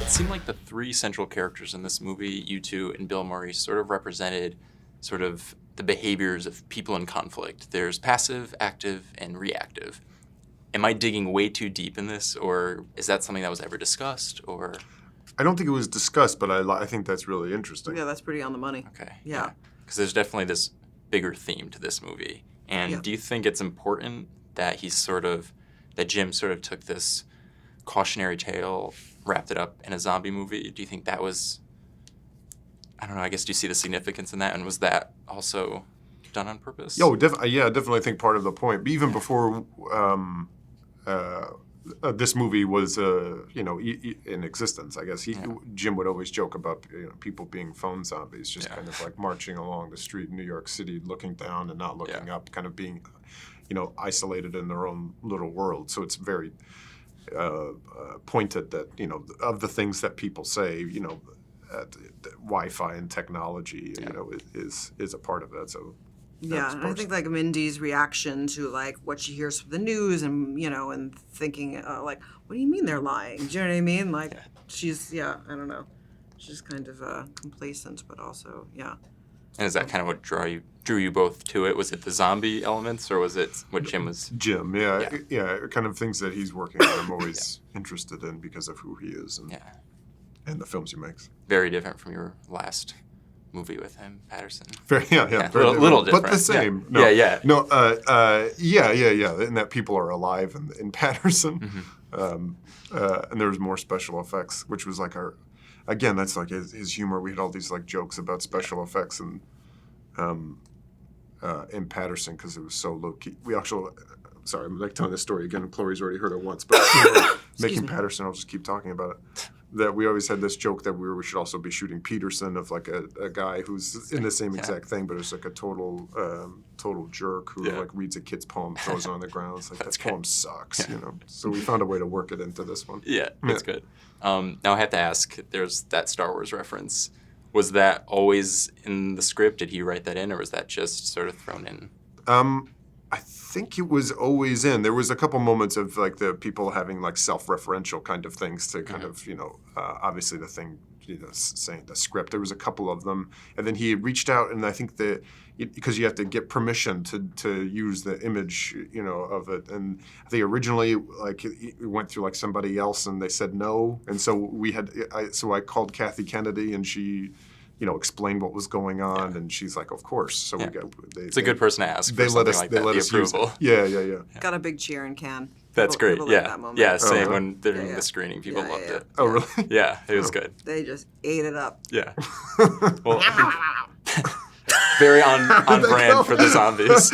It seemed like the three central characters in this movie, you two and Bill Murray, sort of represented sort of the behaviors of people in conflict. There's passive, active, and reactive. Am I digging way too deep in this, or is that something that was ever discussed, or? I don't think it was discussed, but I think that's really interesting. Yeah, that's pretty on the money. Okay. Yeah. Because there's definitely this bigger theme to this movie. And do you think it's important that that Jim sort of took this cautionary tale, wrapped it up in a zombie movie? Do you think that was, I don't know, I guess, do you see the significance in that? And was that also done on purpose? I definitely think part of the point. But even before this movie was, in existence, I guess, Jim would always joke about people being phone zombies, just kind of like marching along the street in New York City, looking down and not looking up, kind of being, isolated in their own little world. So it's very pointed that, of the things that people say, Wi-Fi and technology, is a part of that. So. Yeah, and I think like Mindy's reaction to like what she hears from the news and and thinking like, what do you mean they're lying? Do you know what I mean? Like she's I don't know, she's kind of complacent, but also And is that kind of what drew you both to it? Was it the zombie elements, or was it what Jim was? Jim, kind of things that he's working on. I'm always interested in because of who he is and the films he makes. Very different from your last movie with him, Patterson. Very little different, but the same. Yeah. No, and that people are alive in Patterson, and there was more special effects, which was like that's like his humor. We had all these like jokes about special effects and in Patterson because it was so low key. We actually, sorry, I'm like telling this story again. Chloe's already heard it once, but making Patterson, I'll just keep talking about it. That we always had this joke that we should also be shooting Peterson of like a guy who's in the same exact thing, but it's like a total jerk who like reads a kid's poem, throws it on the ground. It's like that poem sucks, So we found a way to work it into this one. Yeah, that's good. Now I have to ask. There's that Star Wars reference. Was that always in the script? Did he write that in, or was that just sort of thrown in? I think it was always in. There was a couple moments of like the people having like self-referential kind of things to kind of, obviously the thing, saying the script. There was a couple of them. And then he reached out, and I think because you have to get permission to use the image, of it. And I think originally like it went through like somebody else and they said no. And so I called Kathy Kennedy, and she explained what was going on, and she's like, "Of course." So it's a good person to ask. They let us use it. Yeah. Got a big cheer in Cannes. That's great. People liked that moment. Same when during the screening, people loved it. Oh, really? Yeah, it was good. They just ate it up. Yeah. Well, very on brand for the zombies.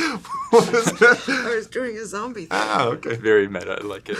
What is that? I was doing a zombie thing. Ah, okay. Very meta. I like it.